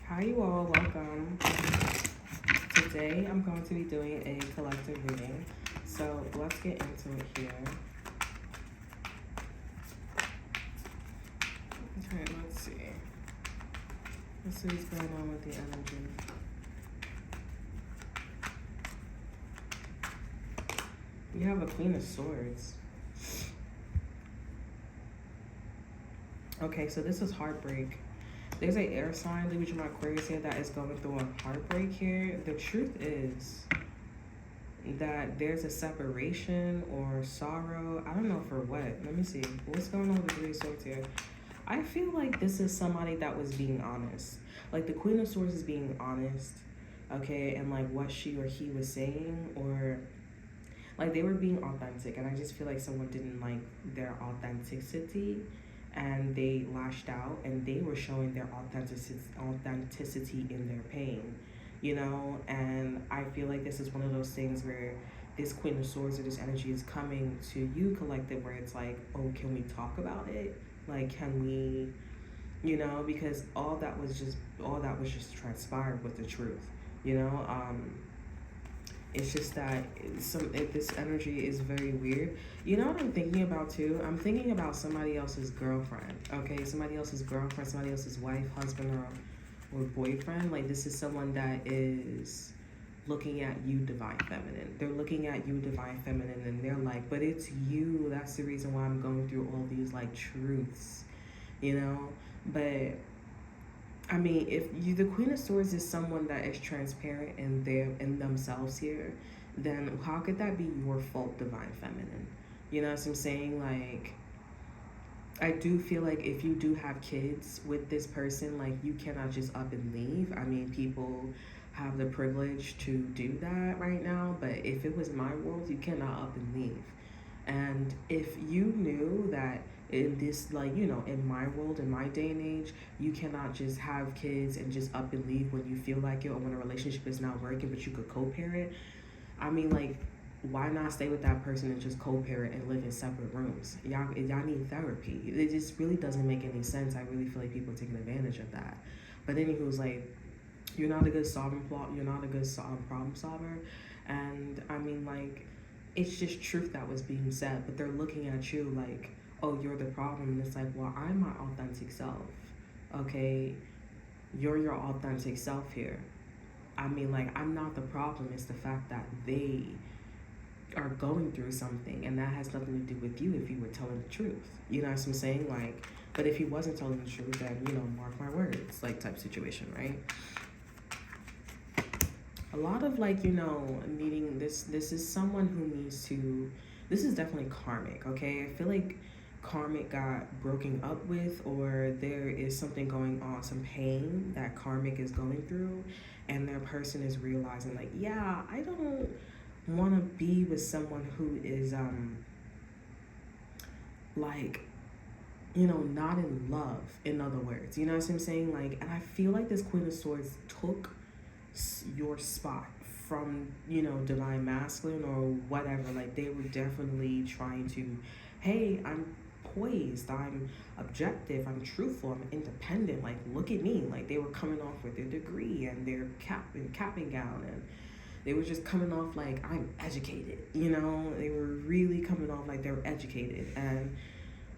Hi, you all. Welcome. Today, I'm going to be doing a collective reading. So let's get into it here. Okay, let's see. Let's see what's going on with the energy. You have a Queen of Swords. Okay, so this is heartbreak. There's an air sign, Libra, Gemini, Aquarius here that is going through a heartbreak here. The truth is that there's a separation or sorrow. I don't know for what. Let me see. What's going on with the Three of Swords here? I feel like this is somebody that was being honest. Like the Queen of Swords is being honest, okay? And like what she or he was saying, or like they were being authentic. And I just feel like someone didn't like their authenticity, and they lashed out, and they were showing their authenticity in their pain, you know? And I feel like this is one of those things where this Queen of Swords or this energy is coming to you, collective, where it's like, oh, can we talk about it? Like, can we, you know, because all that was just transpired with the truth, you know? It's just that this energy is very weird. You know what I'm thinking about too? I'm thinking about somebody else's girlfriend, okay? Somebody else's girlfriend, somebody else's wife, husband, or boyfriend. Like this is someone that is looking at you, Divine Feminine. They're looking at you, Divine Feminine, and they're like, but it's you. That's the reason why I'm going through all these like truths, you know? But I mean, if you, the Queen of Swords is someone that is transparent in themselves here, then how could that be your fault, Divine Feminine? You know what I'm saying? Like, I do feel like if you do have kids with this person, like you cannot just up and leave. I mean, people have the privilege to do that right now, but if it was my world, you cannot up and leave. And if you knew that in this, like, you know, in my world, in my day and age, you cannot just have kids and just up and leave when you feel like it, or when a relationship is not working, but you could co-parent. I mean, like, why not stay with that person and just co-parent and live in separate rooms? Y'all need therapy. It just really doesn't make any sense. I really feel like people are taking advantage of that. But anywho's like, you're not a good you're not a good problem solver. And I mean, like, it's just truth that was being said, but they're looking at you like, oh, you're the problem. And it's like, well, I'm my authentic self, okay? You're your authentic self here. I mean, like, I'm not the problem. It's the fact that they are going through something, and that has nothing to do with you if you were telling the truth. You know what I'm saying? Like, but if he wasn't telling the truth, then, you know, mark my words, like, type situation, right? A lot of, like, you know, needing this is someone who needs to, this is definitely karmic, okay? I feel like karmic got broken up with, or there is something going on, some pain that karmic is going through, and their person is realizing like, yeah, I don't want to be with someone who is like, you know, not in love, in other words, you know what I'm saying? Like, and I feel like this Queen of Swords took your spot from, you know, Divine Masculine or whatever. Like, they were definitely trying to, hey, I'm poised, I'm objective, I'm truthful, I'm independent, like, look at me. Like, they were coming off with their degree and their capping gown, and they were just coming off like, I'm educated, you know? They were really coming off like they were educated. And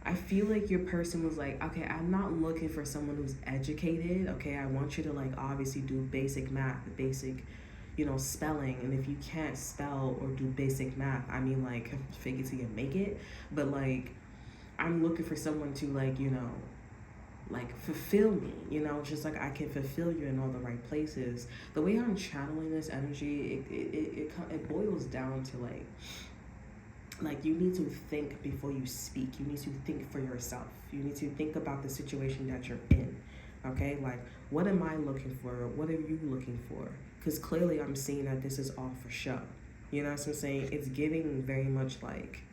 I feel like your person was like, okay, I'm not looking for someone who's educated, okay? I want you to, like, obviously do basic math, basic, you know, spelling. And if you can't spell or do basic math, I mean, like, fake it till you make it. But, like, I'm looking for someone to, like, you know, like, fulfill me, you know, just like I can fulfill you in all the right places. The way I'm channeling this energy, it boils down to, like, you need to think before you speak. You need to think for yourself. You need to think about the situation that you're in, okay? Like, what am I looking for? What are you looking for? Because clearly I'm seeing that this is all for show. You know what I'm saying? It's giving very much, like,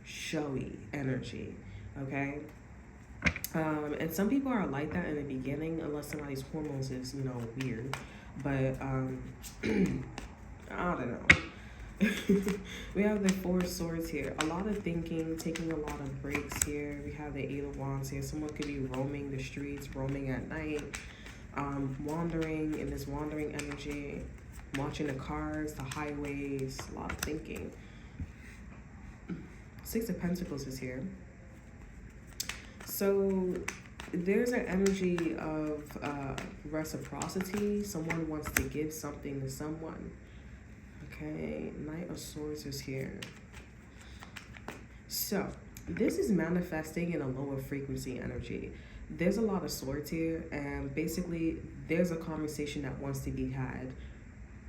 showy energy, okay? And some people are like that in the beginning, unless somebody's hormones is, you know, weird. But, I don't know. We have the Four of Swords here. A lot of thinking, taking a lot of breaks here. We have the Eight of Wands here. Someone could be roaming the streets, roaming at night. wandering in this wandering energy, watching the cars, the highways, a lot of thinking. Six of Pentacles is here. So there's an energy of reciprocity. Someone wants to give something to someone. Okay, Knight of Swords is here. So this is manifesting in a lower frequency energy. There's a lot of swords here, and basically there's a conversation that wants to be had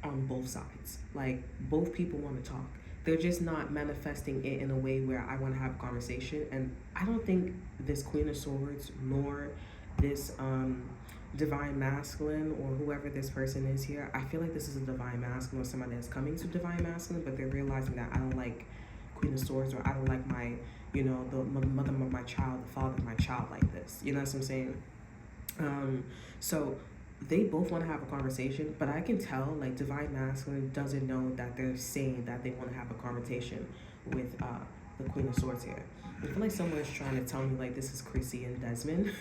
on both sides. Like, both people want to talk. They're just not manifesting it in a way where I want to have a conversation. And I don't think this Queen of Swords nor this divine masculine or whoever this person is here, I feel like this is a divine masculine or somebody that's coming to divine masculine, but they're realizing that I don't like Queen of Swords, or I don't like my, you know, the mother of my child, the father of my child like this. You know what I'm saying? So they both want to have a conversation, but I can tell, like, divine masculine doesn't know that they're saying that they want to have a conversation with the Queen of Swords here. I feel like someone's trying to tell me, like, this is Chrissy and Desmond.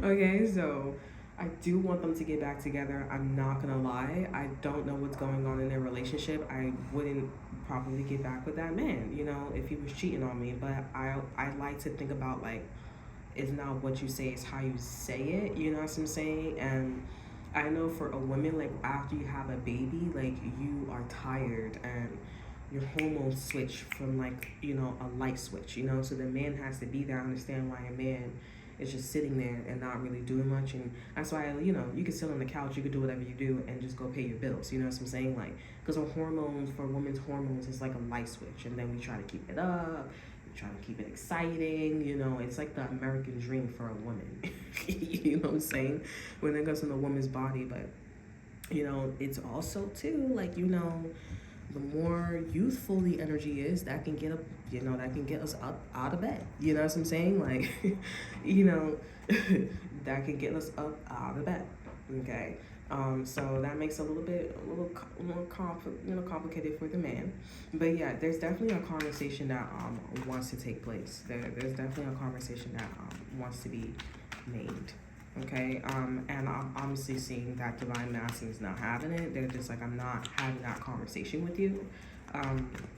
Okay, so I do want them to get back together. I'm not gonna lie, I don't know what's going on in their relationship. I wouldn't probably get back with that man, you know, if he was cheating on me. But I like to think about, like, it's not what you say, it's how you say it, you know what I'm saying? And I know for a woman, like, after you have a baby, like, you are tired and your hormones switch from, like, you know, a light switch, you know? So the man has to be there. I understand why a man is just sitting there and not really doing much. And that's why, you know, you can sit on the couch, you can do whatever you do and just go pay your bills, you know what I'm saying? Like, because our hormones, for women's hormones, is like a light switch, and then we try to keep it up, trying to keep it exciting, you know. It's like the American dream for a woman. You know what I'm saying, when it goes in the woman's body. But, you know, it's also too, like, you know, the more youthful the energy is, that can get up, you know, that can get us up out of bed, you know what I'm saying? Like, you know, that can get us up out of bed. Okay, so that makes it a little complicated for the man. But yeah, there's definitely a conversation that wants to take place. There's definitely a conversation that wants to be made. Okay, and I'm obviously seeing that divine masculine is not having it. They're just like, I'm not having that conversation with you.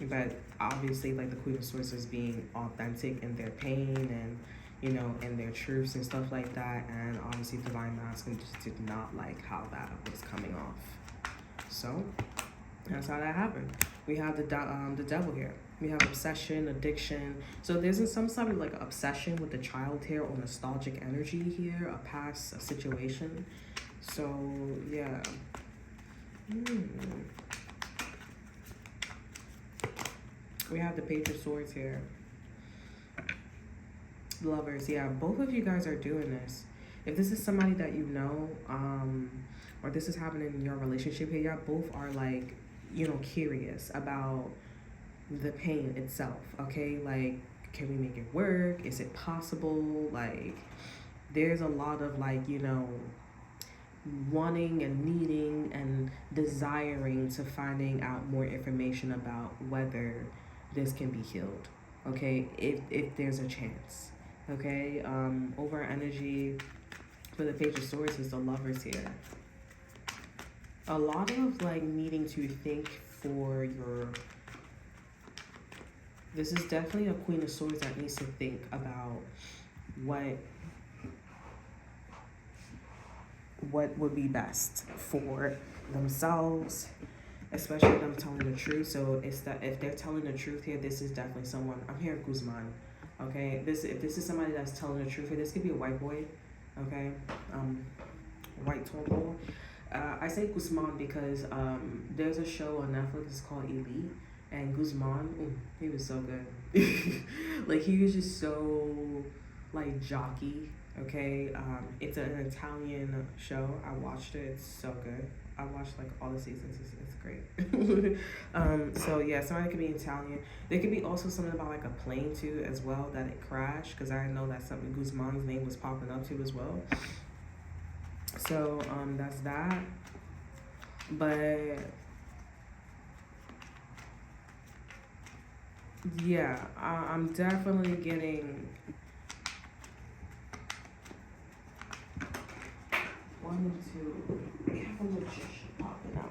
But obviously, like, the Queen of Swords is being authentic in their pain and, you know, and their truths and stuff like that. And obviously divine masculine just did not like how that was coming off. So that's how that happened. We have the devil here. We have obsession, addiction. So there's some sort of, like, obsession with the child here, or nostalgic energy here, a past situation. So yeah. We have the Page of Swords here. Lovers, yeah, both of you guys are doing this. If this is somebody that you know, or this is happening in your relationship here, y'all both are, like, you know, curious about the pain itself. Okay, like, can we make it work? Is it possible? Like, there's a lot of, like, you know, wanting and needing and desiring to finding out more information about whether this can be healed. Okay, if there's a chance. Okay, over energy for the Page of Swords is the Lovers here. A lot of, like, needing to think for your... This is definitely a Queen of Swords that needs to think about what would be best for themselves, especially them telling the truth. So it's that if they're telling the truth here, this is definitely someone. I'm hearing Guzman. Okay, if this is somebody that's telling the truth here, this could be a white boy. Okay, white tall boy. I say Guzman because there's a show on Netflix, it's called Elite, and Guzman, he was so good. Like, he was just so, like, jockey. Okay, it's an Italian show. I watched it. It's so good. I watched, like, all the seasons. It's great. So yeah, somebody could be Italian. There could be also something about, like, a plane too as well, that it crashed, because I know that's something Guzman's name was popping up to as well. So that's that. But yeah, I'm definitely getting... 1 and 2. We have a magician popping up.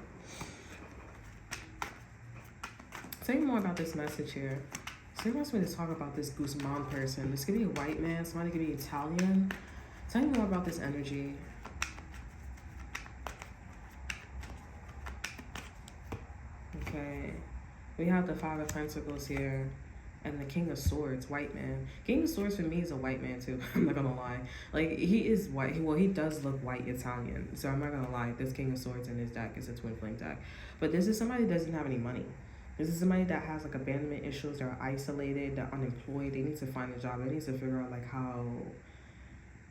Tell me more about this message here. So he wants me to talk about this Guzman person. This could be a white man. Somebody could be Italian. Tell me more about this energy. Okay. We have the 5 of Pentacles here. And the King of Swords, white man. King of Swords for me is a white man too. I'm not gonna lie. Like, he is white. He does look white Italian. So I'm not gonna lie. This King of Swords in his deck is a twin flame deck. But this is somebody that doesn't have any money. This is somebody that has like abandonment issues. They're isolated. They're unemployed. They need to find a job. They need to figure out like how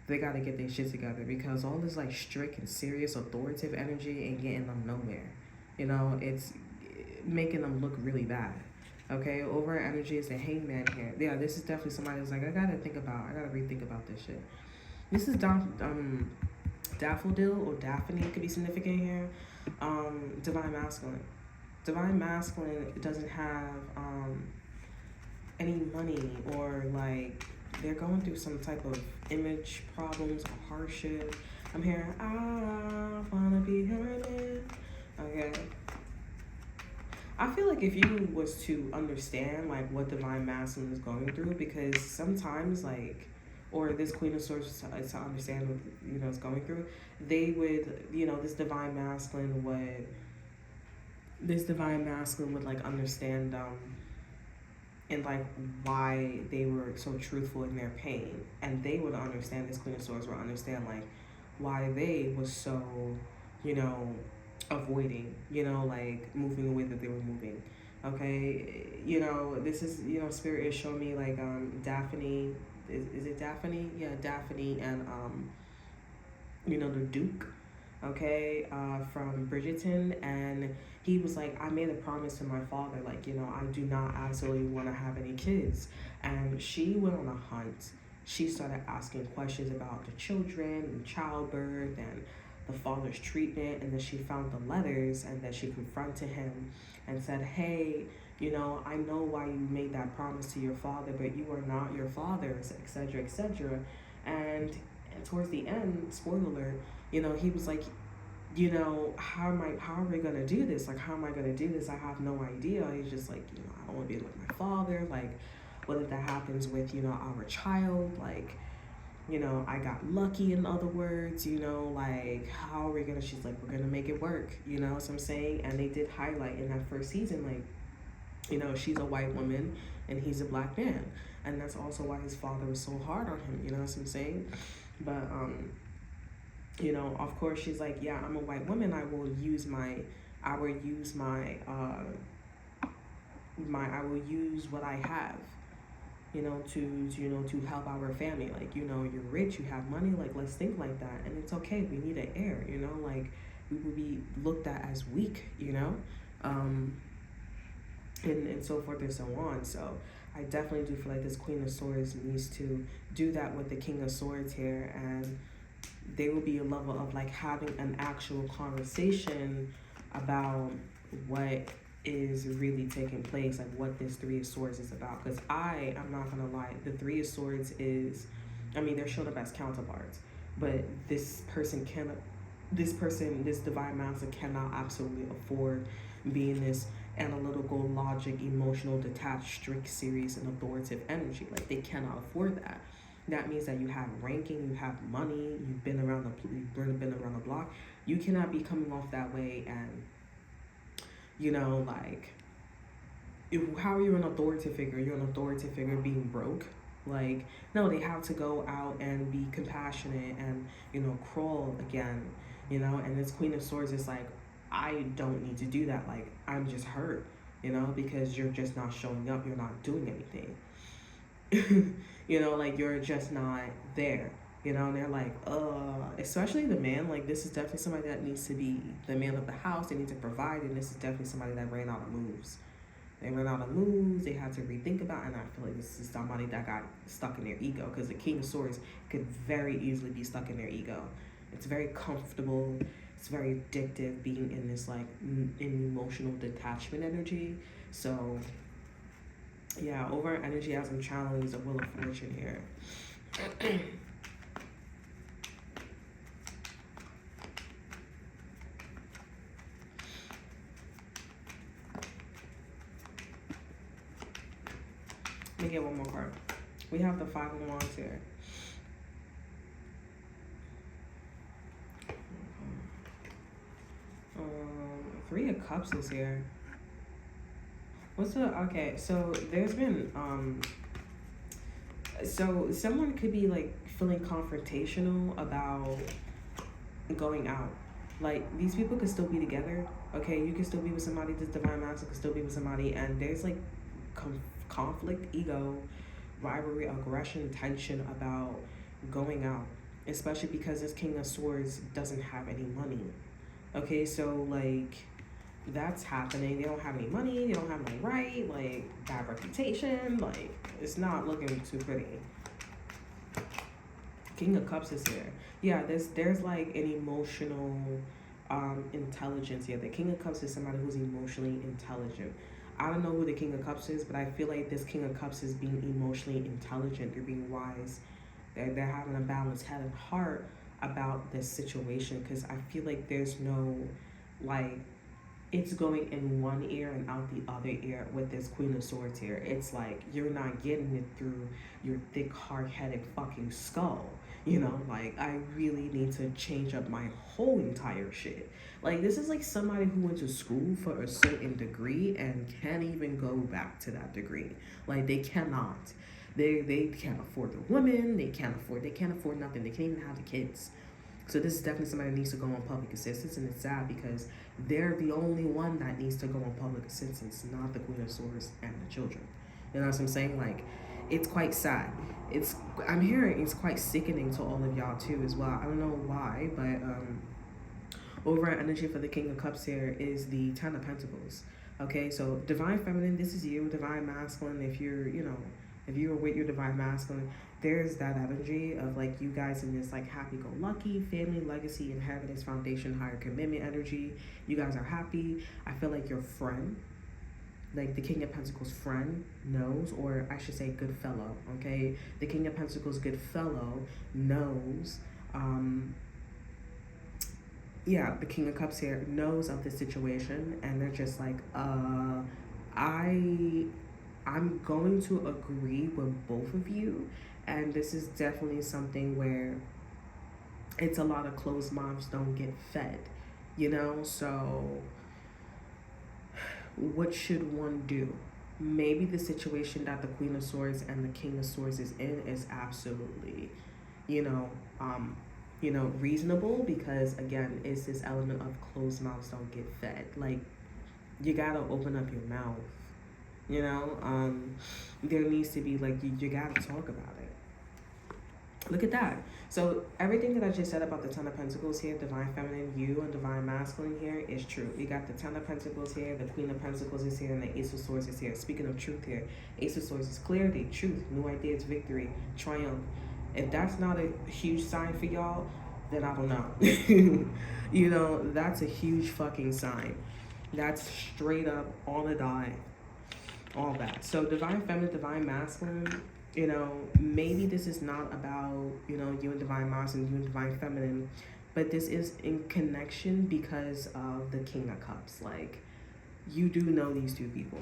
they gotta get their shit together, because all this like strict and serious authoritative energy ain't getting them nowhere. You know, it's making them look really bad. Okay, over energy is the Hangman here. Yeah, this is definitely somebody who's like, I gotta rethink about this shit. This is Daffodil or Daphne, could be significant here. Divine Masculine. Divine Masculine doesn't have any money, or like they're going through some type of image problems or hardship. I'm hearing, I wanna be her man. Okay. I feel like if you was to understand like what Divine Masculine is going through, because sometimes like, or this Queen of Swords to understand what is going through, they would, this Divine Masculine would like understand and like why they were so truthful in their pain, and they would understand, this Queen of Swords would understand like why they was so, avoiding, like moving the way that they were moving. Okay, this is, Spirit is showing me like Daphne, is it Daphne? Yeah, Daphne and the Duke, okay, from Bridgerton, and he was like, I made a promise to my father, like, I do not absolutely want to have any kids. And she went on a hunt. She started asking questions about the children and childbirth and the father's treatment, and then she found the letters, and then she confronted him and said, hey, I know why you made that promise to your father, but you are not your father's, etc., etc. And towards the end, spoiler alert, he was like, how are we gonna do this? Like, how am I gonna do this? I have no idea. He's just like, I don't want to be like my father. Like, what if that happens with, our child? Like, I got lucky, in other words, like, how are we gonna, she's like, we're gonna make it work, what I'm saying? And they did highlight in that first season, like, she's a white woman and he's a black man. And that's also why his father was so hard on him, what I'm saying? But, of course, she's like, yeah, I'm a white woman. I will use what I have, to help our family. Like, you're rich, you have money, like, let's think like that. And it's okay, we need an heir, like, we will be looked at as weak, and so forth and so on. So I definitely do feel like this Queen of Swords needs to do that with the King of Swords here, and there will be a level of like having an actual conversation about what is really taking place, like what this Three of Swords is about. Because I'm not gonna lie, the Three of Swords is, they're showed up as counterparts, but this Divine Master cannot absolutely afford being this analytical, logic, emotional, detached, strict, serious, and authoritative energy. Like, they cannot afford that. That means that you have ranking, you have money, you've been around the block. You cannot be coming off that way and, like, how are you an authoritative figure? You're an authoritative figure being broke. Like, no, they have to go out and be compassionate and, crawl again, and this Queen of Swords is like, I don't need to do that. Like, I'm just hurt, because you're just not showing up. You're not doing anything. Like, you're just not there, and they're like, especially the man, like, this is definitely somebody that needs to be the man of the house. They need to provide, and this is definitely somebody that ran out of moves. They ran out of moves, they had to rethink about, and I feel like this is somebody that got stuck in their ego, because the King of Swords could very easily be stuck in their ego. It's very comfortable, it's very addictive being in this, like, in emotional detachment energy. So yeah, over energy as I'm channeling is a Wheel of Fortune here. me get one more card. We have the Five of Wands here. Three of Cups is here. What's the, okay, so there's been, so someone could be like feeling confrontational about going out. Like, these people could still be together, okay? You can still be with somebody, this divine master could still be with somebody, and there's like conflict, ego, rivalry, aggression, tension about going out, especially because this King of Swords doesn't have any money. Okay, so like that's happening. They don't have any money, they don't have any right, like bad reputation, like it's not looking too pretty. King of Cups is here. Yeah, there's like an emotional intelligence here. The King of Cups is somebody who's emotionally intelligent. I don't know who the King of Cups is, but I feel like this King of Cups is being emotionally intelligent. They're being wise. They're having a balanced head and heart about this situation, because I feel like there's no, like, it's going in one ear and out the other ear with this Queen of Swords here. It's like you're not getting it through your thick, hard-headed fucking skull. You know, like, I really need to change up my whole entire shit. Like, this is like somebody who went to school for a certain degree and can't even go back to that degree. Like, they cannot. They can't afford the women. They can't afford nothing. They can't even have the kids. So this is definitely somebody that needs to go on public assistance, and it's sad because they're the only one that needs to go on public assistance, not the Queen of Swords and the children. You know what I'm saying? Like, it's quite sad. I'm hearing it's quite sickening to all of y'all too as well. I don't know why, but overall energy for the King of Cups here is the Ten of Pentacles. Okay, so Divine Feminine, this is you. Divine Masculine, if you're, you know, if you were with your Divine Masculine, there's that energy of like you guys in this like happy-go-lucky family, legacy, inheritance, foundation, higher commitment energy. You guys are happy. I feel like your friend, like the King of Pentacles friend, knows, or I should say good fellow, okay? The King of Pentacles good fellow knows, yeah, the King of Cups here knows of the situation, and they're just like, I'm going to agree with both of you, and this is definitely something where it's a lot of closed mouths don't get fed, you know? So what should one do? Maybe the situation that the Queen of Swords and the King of Swords is in is absolutely, you know, reasonable, because again, it's this element of closed mouths don't get fed. Like, you gotta open up your mouth. You know, there needs to be like, you gotta talk about it. Look at that. So everything that I just said about the Ten of Pentacles here, Divine Feminine, you, and Divine Masculine here is true. You got the Ten of Pentacles here, the Queen of Pentacles is here, and the Ace of Swords is here. Speaking of truth here, Ace of Swords is clarity, truth, new ideas, victory, triumph. If that's not a huge sign for y'all, then I don't know. You know, that's a huge fucking sign. That's straight up on the dime. All that. So Divine Feminine, Divine Masculine, you know, maybe this is not about, you know, you and Divine Masculine, you and Divine Feminine, but this is in connection because of the King of Cups. Like, you do know these two people.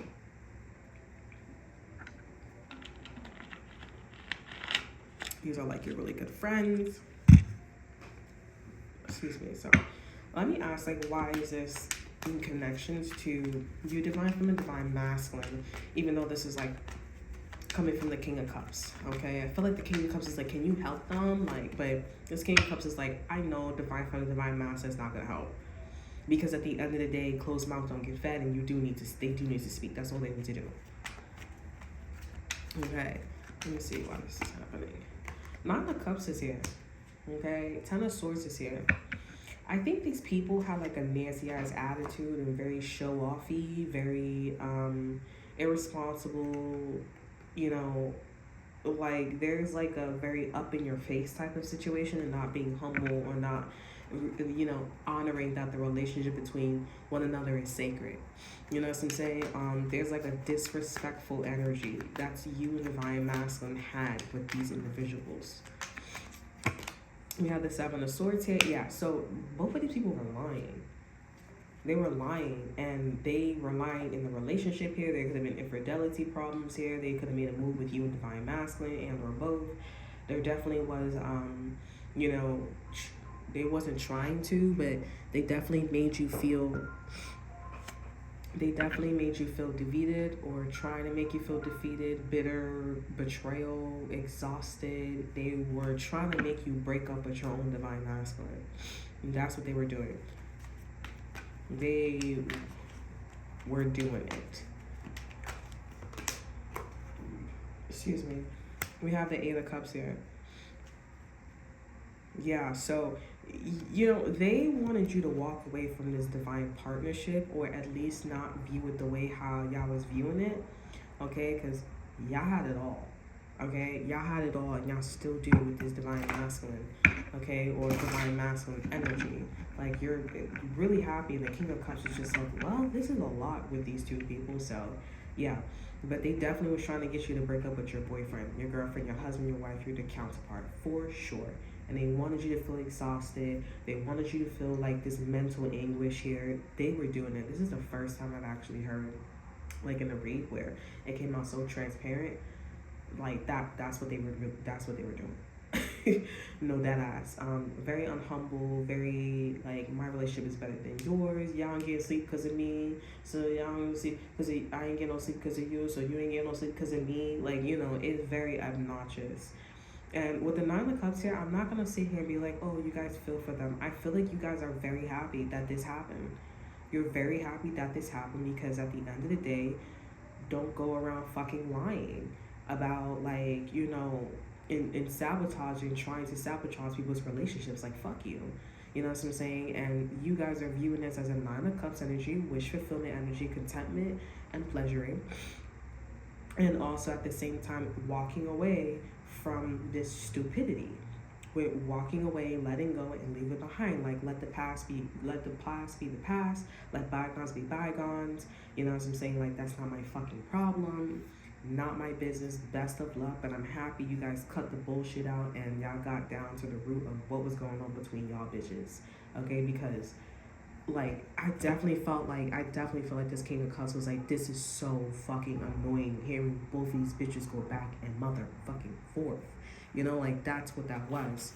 These are like your really good friends. Excuse me. So let me ask, like, why is this in connections to you, Divine Feminine, Divine Masculine, even though this is like coming from the King of Cups? Okay, I feel like the King of Cups is like, can you help them? Like, but this King of Cups is like, I know Divine Feminine, Divine Masculine is not gonna help, because at the end of the day, closed mouths don't get fed, and they do need to speak. That's all they need to do. Okay, let me see why this is happening. Nine of Cups is here. Okay, Ten of Swords is here. I think these people have like a nasty ass attitude and very show-offy, very irresponsible, you know, like there's like a very up in your face type of situation, and not being humble or not, you know, honoring that the relationship between one another is sacred. You know what I'm saying? There's like a disrespectful energy that's you and Divine Masculine had with these individuals. We have the Seven of Swords here. Yeah, so both of these people are lying. They were lying, and they were lying in the relationship here. There could have been infidelity problems here. They could have made a move with you in divine masculine and or both. There definitely was, you know, they wasn't trying to, but they definitely made you feel. They definitely made you feel defeated, or trying to make you feel defeated, bitter, betrayal, exhausted. They were trying to make you break up with your own divine masculine. And that's what they were doing. They were doing it. Excuse me. We have the Eight of Cups here. Yeah, so, you know, they wanted you to walk away from this divine partnership, or at least not view it the way how y'all was viewing it, okay? Because y'all had it all, okay? Y'all had it all, and y'all still do with this divine masculine, okay? Or divine masculine energy. Like, you're really happy, and the King of Cups is just like, well, this is a lot with these two people, so, yeah. But they definitely was trying to get you to break up with your boyfriend, your girlfriend, your husband, your wife, your counterpart, for sure. And they wanted you to feel exhausted. They wanted you to feel like this mental anguish here. They were doing it. This is the first time I've actually heard, like, in a read where it came out so transparent. Like, that's what they were doing. No, that ass. Very unhumble, very, like, my relationship is better than yours. Y'all ain't getting sleep because of me. So y'all don't sleep because I ain't getting no sleep because of you. So you ain't getting no sleep because of me. Like, you know, it's very obnoxious. And with the Nine of Cups here, I'm not going to sit here and be like, oh, you guys feel for them. I feel like you guys are very happy that this happened. You're very happy that this happened, because at the end of the day, don't go around fucking lying about, like, you know, in sabotaging, trying to sabotage people's relationships. Like, fuck you. You know what I'm saying? And you guys are viewing this as a Nine of Cups energy, wish fulfillment energy, contentment and pleasuring. And also at the same time, walking away from this stupidity. With walking away, letting go, and leave it behind. Like, let the past be the past, let bygones be bygones. You know what I'm saying? Like, that's not my fucking problem, not my business. Best of luck, but I'm happy you guys cut the bullshit out and y'all got down to the root of what was going on between y'all bitches. Okay, because, like, I definitely felt like this King of Cups was like, this is so fucking annoying hearing both these bitches go back and motherfucking forth. You know, like, that's what that was.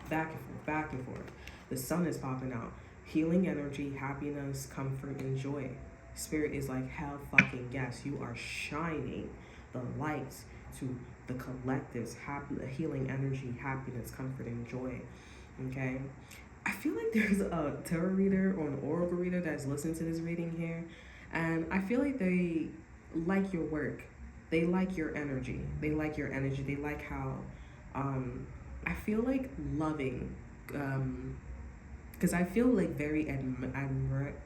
Back and forth, back and forth. The sun is popping out. Healing energy, happiness, comfort, and joy. Spirit is like, hell fucking yes, you are shining the lights to the collective's healing energy, happiness, comfort, and joy. Okay? I feel like there's a tarot reader or an oracle reader that's listening to this reading here, and I feel like they like your work. They like your energy. They like your energy. They like how, I feel like loving, because I feel like very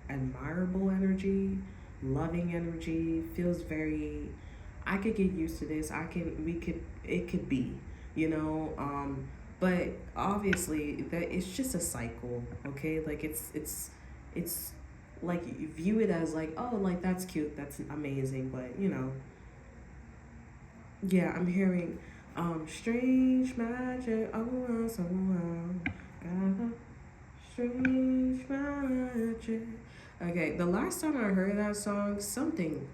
admirable energy, loving energy, feels very, I could get used to this. It could be, you know, but obviously that it's just a cycle, okay? Like, it's like, you view it as like, oh, like, that's cute, that's amazing, but, you know, yeah, I'm hearing, strange magic, oh, so got a strange magic. Okay, the last time I heard that song, something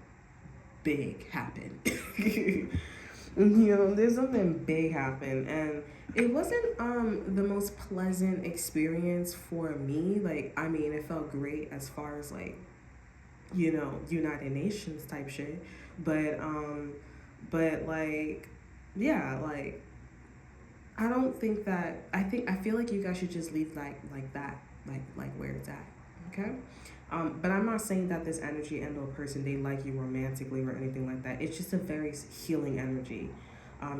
big happened. You know, there's something big happened, and it wasn't the most pleasant experience for me. Like, I mean, it felt great as far as, like, you know, United Nations type shit, but like, yeah, like, I don't think that, I feel like you guys should just leave like that, like where it's at, okay? But I'm not saying that this energy and or person, they like you romantically or anything like that. It's just a very healing energy.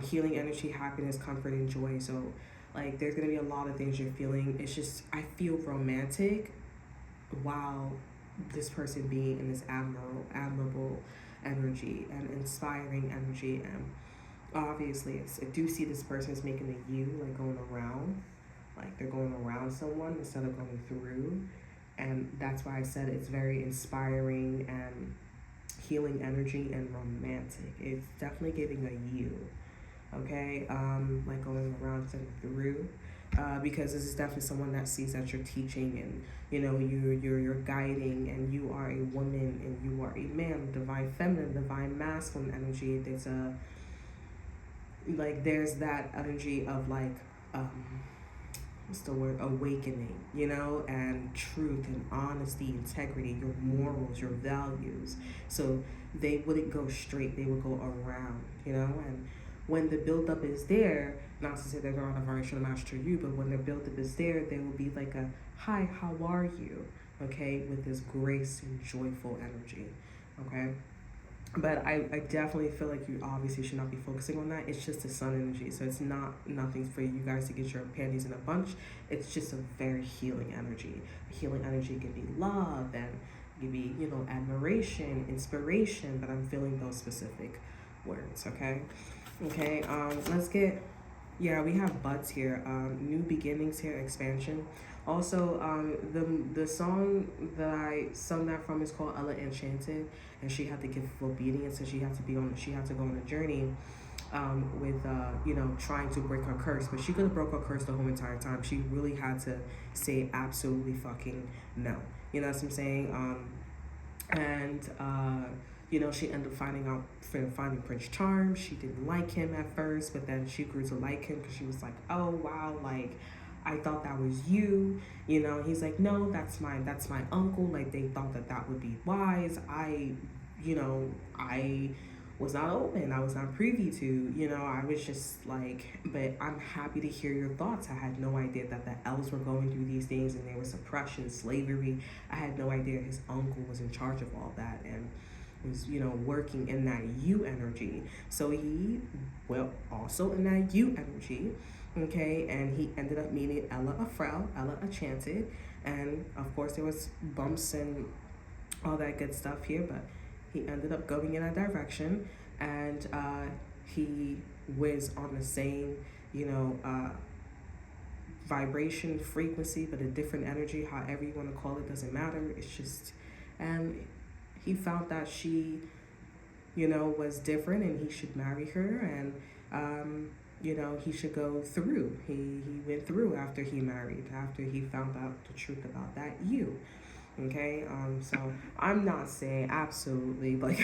Healing energy, happiness, comfort, and joy. So, like, there's gonna be a lot of things you're feeling. It's just, I feel romantic while this person being in this admirable energy and inspiring energy. And obviously, I do see this person is making a U, like, going around. Like, they're going around someone instead of going through. And that's why I said it's very inspiring and healing energy and romantic. It's definitely giving a U, okay? Like, going around instead of through. because this is definitely someone that sees that you're teaching, and you're guiding, and you are a woman and you are a man, divine feminine, divine masculine energy. There's that energy of like, what's the word, awakening, and truth and honesty, integrity, your morals, your values. So they wouldn't go straight, they would go around, and when the buildup is there, not to say they're not a vibrational match to you, but when the buildup is there, there will be like a, hi, how are you? Okay, with this grace and joyful energy, okay? But I definitely feel like you obviously should not be focusing on that. It's just the sun energy. So it's nothing for you guys to get your panties in a bunch. It's just a very healing energy. Healing energy can be love, and it can be, admiration, inspiration, but I'm feeling those specific words, okay? Okay, let's get, we have buds here. New beginnings here, expansion. Also, the song that I sung that from is called Ella Enchanted, and she had to give obedience, and she had to go on a journey, with trying to break her curse. But she could have broke her curse the whole entire time. She really had to say absolutely fucking no. You know what I'm saying? She ended up finding Prince Charm. She didn't like him at first, but then she grew to like him because she was like, oh wow, like, I thought that was you, he's like, no, that's my uncle. Like, they thought that would be wise. I was not open. I was not privy to, I was just like, but I'm happy to hear your thoughts. I had no idea that the elves were going through these things, and there was oppression, slavery. I had no idea his uncle was in charge of all that, and was, working in that you energy. So also in that you energy, okay, and he ended up meeting Ella Enchanted, and of course there was bumps and all that good stuff here, but he ended up going in a direction, and he was on the same, vibration, frequency, but a different energy, however you want to call it, doesn't matter. It's just, and he found that she, was different, and he should marry her, and he should go through. He went through after he married, after he found out the truth about that you. Okay, so I'm not saying absolutely like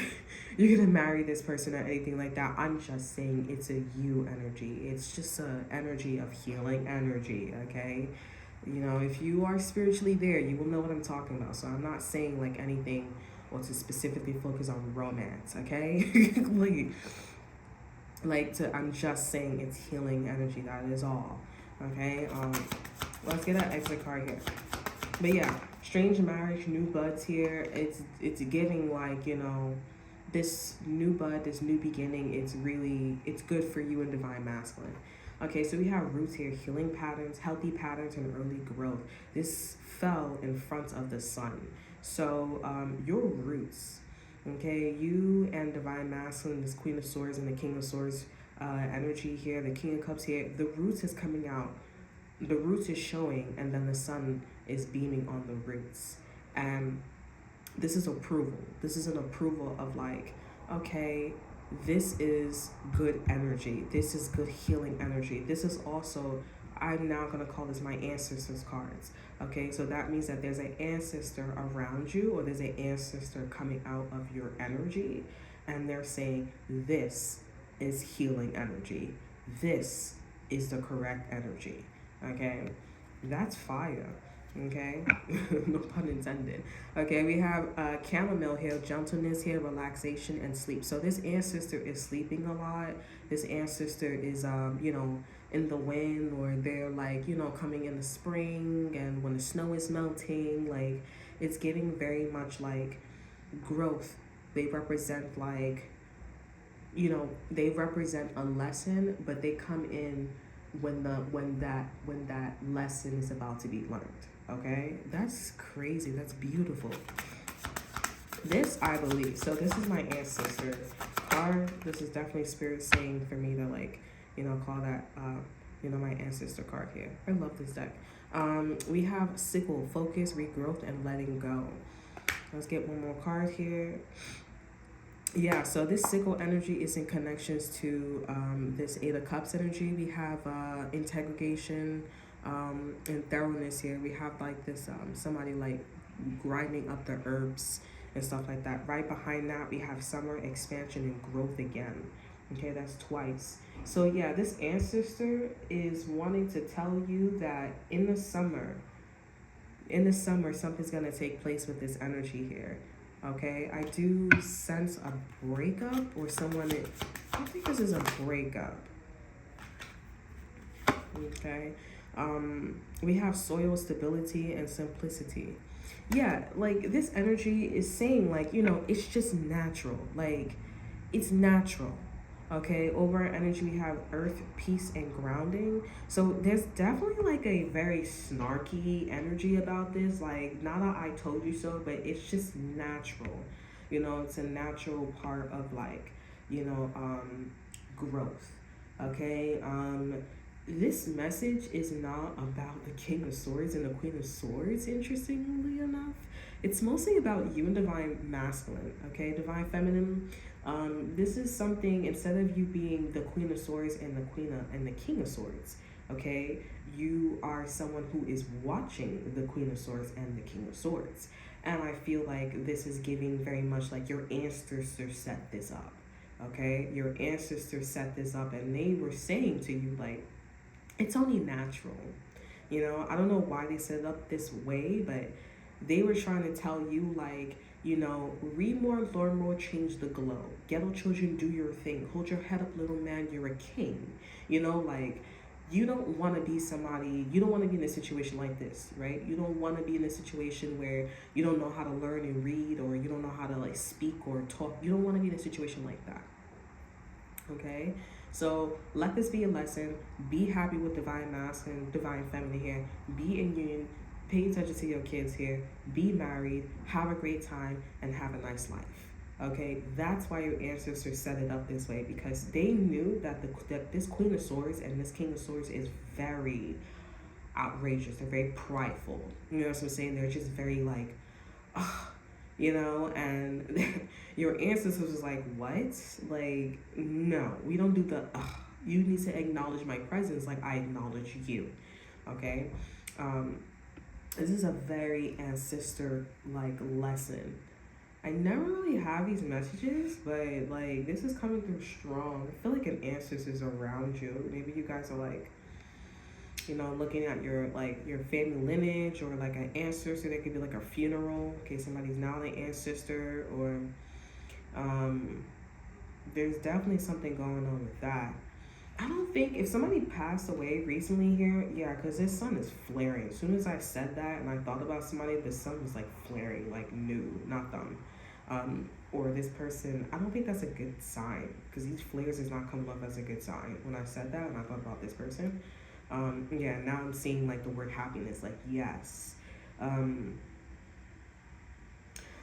you're gonna marry this person or anything like that. I'm just saying it's a you energy. It's just a energy of healing energy, okay? If you are spiritually there, you will know what I'm talking about. So I'm not saying like anything or to specifically focus on romance, okay? I'm just saying it's healing energy. That is all. Okay. Let's get an exit card here. But yeah, strange marriage, new buds here. It's giving like, this new bud, this new beginning. It's good for you in divine masculine. Okay, so we have roots here, healing patterns, healthy patterns, and early growth. This fell in front of the sun. So your roots. Okay, you and divine masculine, this Queen of Swords and the King of Swords energy here, the King of Cups here, the roots is coming out, the roots is showing, and then the sun is beaming on the roots. And this is approval. This is an approval of like, okay, this is good energy. This is good healing energy. This is also, I'm now going to call this my ancestors cards. Okay, so that means that there's an ancestor around you, or there's an ancestor coming out of your energy, and they're saying this is healing energy. This is the correct energy. Okay, that's fire. Okay, no pun intended. Okay, we have chamomile here, gentleness here, relaxation, and sleep. So this ancestor is sleeping a lot. This ancestor is in the wind, or they're like, coming in the spring, and when the snow is melting, like, it's giving very much like growth. They represent like, they represent a lesson, but they come in when that lesson is about to be learned. Okay, that's crazy. That's beautiful. This I believe. So this is my ancestor card. This is definitely spirit saying for me to like, call that my ancestor card here. I love this deck. We have sickle, focus, regrowth, and letting go. Let's get one more card here. Yeah, so this sickle energy is in connections to this Eight of Cups energy. We have integration, and thoroughness here. We have like this somebody like grinding up the herbs and stuff like that. Right behind that, we have summer, expansion, and growth again. Okay, that's twice. So yeah, this ancestor is wanting to tell you that in the summer, something's gonna take place with this energy here. Okay, I do sense a breakup or someone that, I think this is a breakup. Okay, we have soil stability and simplicity. Yeah, like this energy is saying, like, you know, it's just natural. Like, it's natural. Okay, over our energy, we have earth, peace, and grounding. So there's definitely like a very snarky energy about this. Like, not a I told you so, but it's just natural. You know, it's a natural part of like, you know, growth. Okay, this message is not about the King of Swords and the Queen of Swords, interestingly enough. It's mostly about you and Divine Masculine, okay? Divine Feminine. This is something, instead of you being the Queen of Swords and the King of Swords, okay? You are someone who is watching the Queen of Swords and the King of Swords. And I feel like this is giving very much like your ancestors set this up, okay? Your ancestors set this up and they were saying to you, like, it's only natural. You know, I don't know why they set it up this way, but they were trying to tell you, like, you know, read more, learn more, change the glow. Ghetto children, do your thing. Hold your head up, little man, you're a king. You know, like, you don't want to be somebody, you don't want to be in a situation like this, right? You don't want to be in a situation where you don't know how to learn and read, or you don't know how to, like, speak or talk. You don't want to be in a situation like that, okay? So let this be a lesson. Be happy with Divine Masculine, Divine Feminine here. Be in union. Pay attention to your kids here. Be married. Have a great time and have a nice life. Okay, that's why your ancestors set it up this way, because they knew that that this Queen of Swords and this King of Swords is very outrageous. They're very prideful. You know what I'm saying? They're just very like, you know, and your ancestors was like, what? Like, no, we don't do the, you need to acknowledge my presence like I acknowledge you, okay? This is a very ancestor, like, lesson. I never really have these messages, but, like, this is coming through strong. I feel like an ancestor is around you. Maybe you guys are, like, you know, looking at your, like, your family lineage, or like an ancestor. There could be like a funeral, okay, somebody's now an ancestor, or there's definitely something going on with that. I don't think, if somebody passed away recently here, yeah, because this sun is flaring. As soon as I said that and I thought about somebody, the sun was like flaring, like new, not them. Or this person, I don't think that's a good sign, because these flares is not coming up as a good sign. When I said that and I thought about this person, yeah, now I'm seeing like the word happiness, like, yes.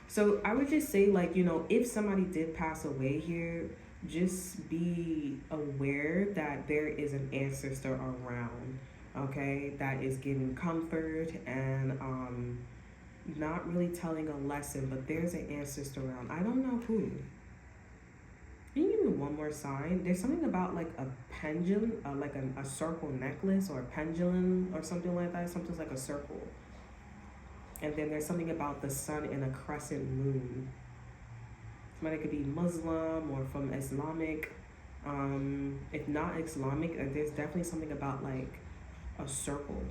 So I would just say, like, you know, if somebody did pass away here, just be aware that there is an ancestor around, okay, that is giving comfort and not really telling a lesson, but there's an ancestor around. I don't know who. Can you give me one more sign? There's something about like a pendulum, like a circle necklace, or a pendulum or something like that. Something's like a circle. And then there's something about the sun and a crescent moon. Somebody could be Muslim or from Islamic. If not Islamic, there's definitely something about like a circle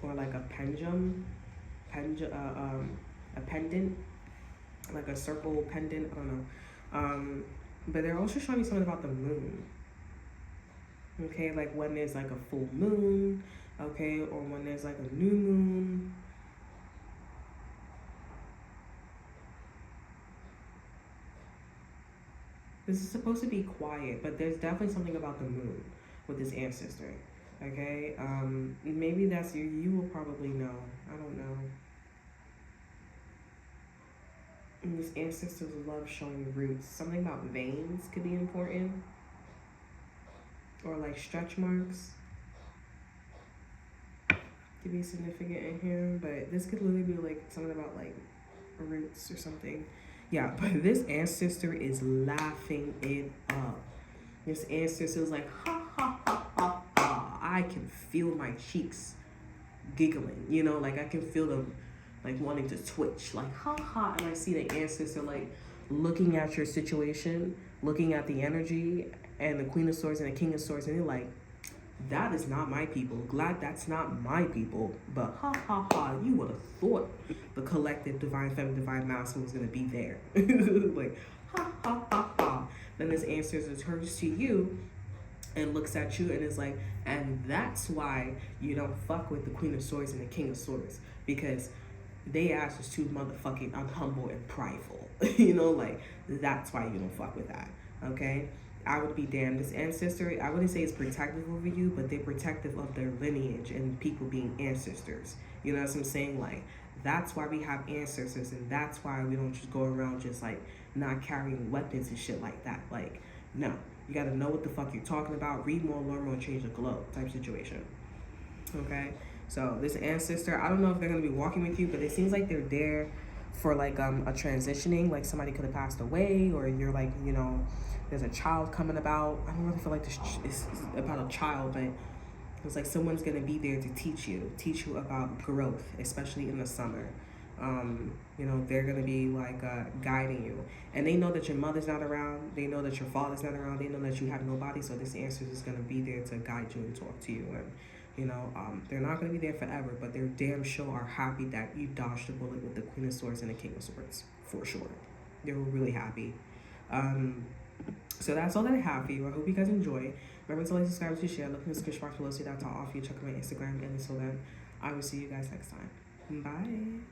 or like a pendulum, a pendant, like a circle pendant. I don't know. But they're also showing me something about the moon. Okay, like when there's like a full moon, okay, or when there's like a new moon. This is supposed to be quiet, but there's definitely something about the moon with this ancestor, okay? Maybe that's you. You will probably know. I don't know. And this ancestors love showing roots. Something about veins could be important. Or like stretch marks could be significant in here. But this could literally be like something about like roots or something. Yeah, but this ancestor is laughing it up. This ancestor is like, ha, ha, ha, ha, ha. I can feel my cheeks giggling, you know, like I can feel them like wanting to twitch, like ha ha, and I see the ancestor like looking at your situation, looking at the energy, and the Queen of Swords and the King of Swords, and they're like, that is not my people. Glad that's not my people. But ha ha ha, you would have thought the collective divine feminine, divine masculine was gonna be there. Like ha ha ha ha. Then this ancestor turns to you and looks at you and is like, and that's why you don't fuck with the Queen of Swords and the King of Swords, because they ass is too motherfucking unhumble and prideful. You know, like that's why you don't fuck with that. Okay? I would be damned. This ancestor, I wouldn't say it's protective over you, but they're protective of their lineage and people being ancestors. You know what I'm saying? Like, that's why we have ancestors, and that's why we don't just go around just like not carrying weapons and shit like that. Like, no. You gotta know what the fuck you're talking about. Read more, learn more, change the globe type situation. Okay? So this ancestor, I don't know if they're gonna be walking with you, but it seems like they're there for like a transitioning, like somebody could have passed away, or you're like, you know, there's a child coming about. I don't really feel like this is about a child, but it's like someone's gonna be there to teach you about growth, especially in the summer. You know, they're gonna be like guiding you, and they know that your mother's not around. They know that your father's not around. They know that you have nobody. So this answer is gonna be there to guide you and talk to you. And you know, they're not gonna be there forever, but they're damn sure are happy that you dodged the bullet with the Queen of Swords and the King of Swords, for sure. They were really happy. So that's all that I have for you. I hope you guys enjoy. Remember to like, subscribe, to share. Look in the description box below, see that's all off you. Check out my Instagram. And until then, I will see you guys next time. Bye.